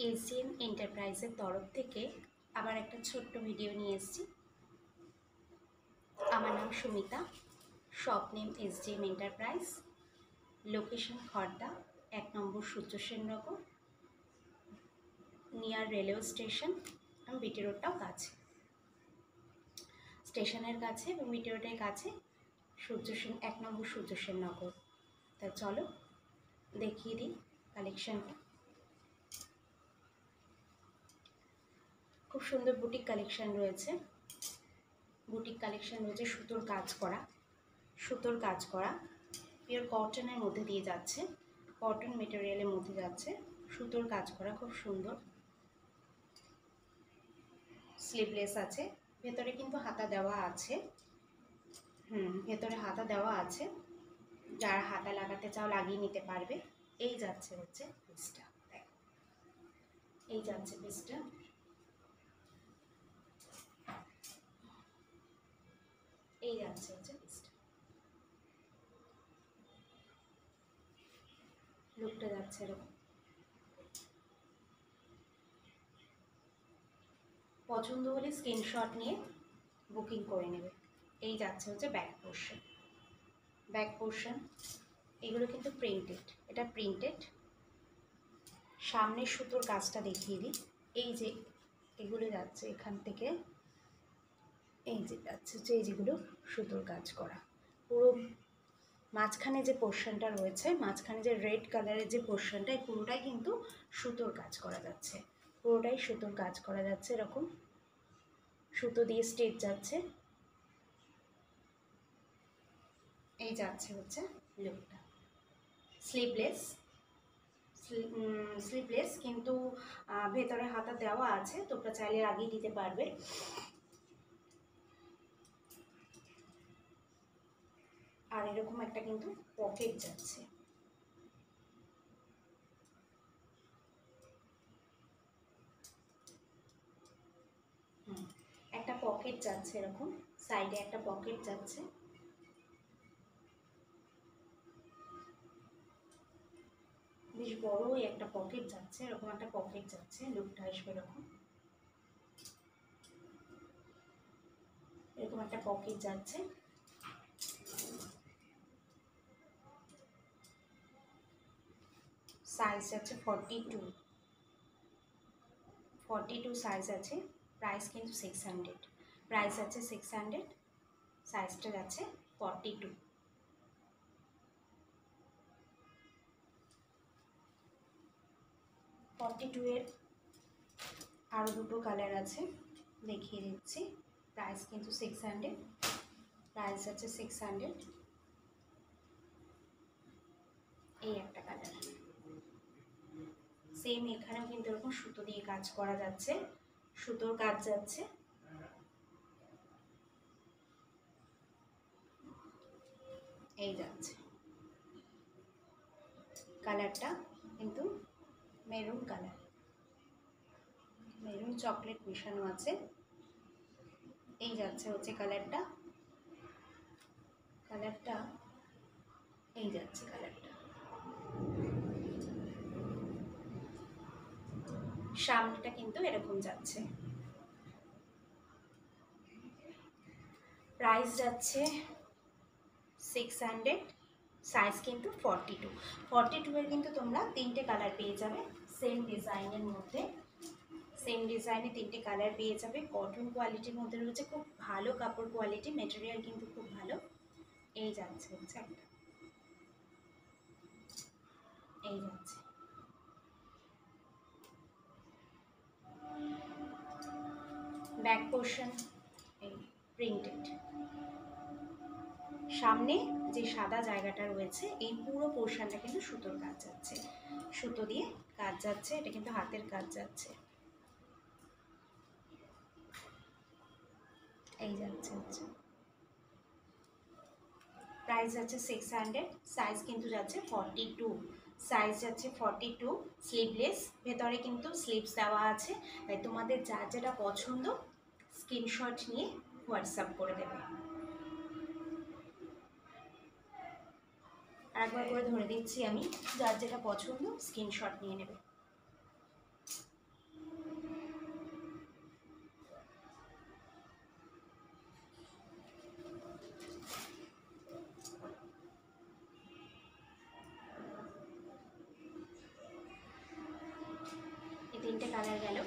ACM এন্টারপ্রাইজের তরফ থেকে আবার একটা ছোট্ট ভিডিও নিয়ে এসেছি। আমার নাম Sumita, shop name SGM enterprise, location Khardah, 1 number Surya Sennagar, near railway station এবং বিটি রোডটাও কাছে, স্টেশনের কাছে এবং বিটি রোডের কাছে 1 নম্বর সূর্য সেননগর। তা চলো দেখিয়ে দিই কালেকশানটা। খুব সুন্দর বুটিক কালেকশান রয়েছে। সুতোর কাজ করা পিওর কটনের মধ্যে দিয়ে যাচ্ছে, কটন মেটেরিয়ালের মধ্যে যাচ্ছে, সুতোর কাজ করা, খুব সুন্দর। স্লিভলেস আছে, ভেতরে কিন্তু হাতা দেওয়া আছে। ভেতরে হাতা দেওয়া আছে, যারা হাতা লাগাতে চাও লাগিয়ে নিতে পারবে। এই যাচ্ছে হচ্ছে পিসটা, দেখো এই যাচ্ছে পিসটা। এই যাচ্ছে হচ্ছে পিসটা, লুকটা যাচ্ছে এরকম। পছন্দ হলে স্ক্রিনশট নিয়ে বুকিং করে নেবে। এই যাচ্ছে হচ্ছে ব্যাক পোর্শন। এগুলো কিন্তু প্রিন্টেড, এটা প্রিন্টেড। সামনে সুতোর কাজটা দেখিয়ে দিই। এই যে এগুলো যাচ্ছে এখান থেকে, এই যে যাচ্ছে হচ্ছে এই যেগুলো সুতোর কাজ করা। পুরো মাঝখানে যে পোর্শনটা রয়েছে, মাঝখানে যে রেড কালারের যে পোর্শনটা, এই পুরোটাই কিন্তু সুতোর কাজ করা যাচ্ছে, পুরোটাই সুতোর কাজ করা যাচ্ছে। এরকম সুতো দিয়ে স্টেপ যাচ্ছে। এই যাচ্ছে হচ্ছে লুকটা। স্লিভলেস কিন্তু ভেতরে হাতা দেওয়া আছে, তোমরা চাইলে আগেই দিতে পারবে। আর এরকম একটা কিন্তু পকেট যাচ্ছে, একটা পকেট যাচ্ছে, এরকম সাইডে একটা পকেট যাচ্ছে। বেশ বড়ই একটা পকেট যাচ্ছে, এরকম একটা পকেট যাচ্ছে, লুকটা আসবে এরকম। এরকম একটা পকেট যাচ্ছে। সাইজ যাচ্ছে 42 সাইজ আছে। প্রাইস কিন্তু 600, প্রাইস আছে 600, সাইজটা যাচ্ছে 42। এর আরও দুটো কালার আছে, দেখিয়ে দিচ্ছি। প্রাইস কিন্তু 600, প্রাইস আছে 600। এই একটা কালার, সেম এখানেও কিন্তু এরকম সুতো দিয়ে কাজ করা যাচ্ছে, সুতোর কাজ যাচ্ছে। এই যাচ্ছে কালারটা কিন্তু মেরুন কালার, মেরুন চকলেট মেশানো আছে। এই যাচ্ছে হচ্ছে কালারটা, এই যাচ্ছে কালারটা। সামনেটা কিন্তু এরকম যাচ্ছে। প্রাইস যাচ্ছে 600, সাইজ কিন্তু 42 এর কিন্তু তোমরা 3টে কালার পেয়ে যাবে সেম ডিজাইনের মধ্যে। সেম ডিজাইনে 3টে কালার পেয়ে যাবে। কটন কোয়ালিটির মধ্যে রয়েছে, খুব ভালো কাপড় কোয়ালিটি, মেটেরিয়াল কিন্তু খুব ভালো। এই যাচ্ছে হচ্ছে একটা, এই যাচ্ছে ব্যাক পোর্শন, এই প্রিন্টেড। সামনে যে সাদা জায়গাটা রয়েছে, এই পুরো পোর্শনটা কিন্তু সুতোর কাজ যাচ্ছে, সুতো দিয়ে কাজ যাচ্ছে, এটা কিন্তু হাতের কাজ যাচ্ছে। এই যাচ্ছে হচ্ছে, প্রাইস যাচ্ছে 600, সাইজ কিন্তু যাচ্ছে 42, সাইজ যাচ্ছে 42। স্লিভলেস, ভেতরে কিন্তু স্লিভস দেওয়া আছে। তাই তোমাদের যার যেটা পছন্দ স্ক্রিনশট নিয়ে হোয়াটসঅ্যাপ করে দেবে। আরেকবার করে ধরে দিচ্ছি আমি, যার যেটা পছন্দ স্ক্রিনশট নিয়ে নেবে। তিনটে কালার গেল।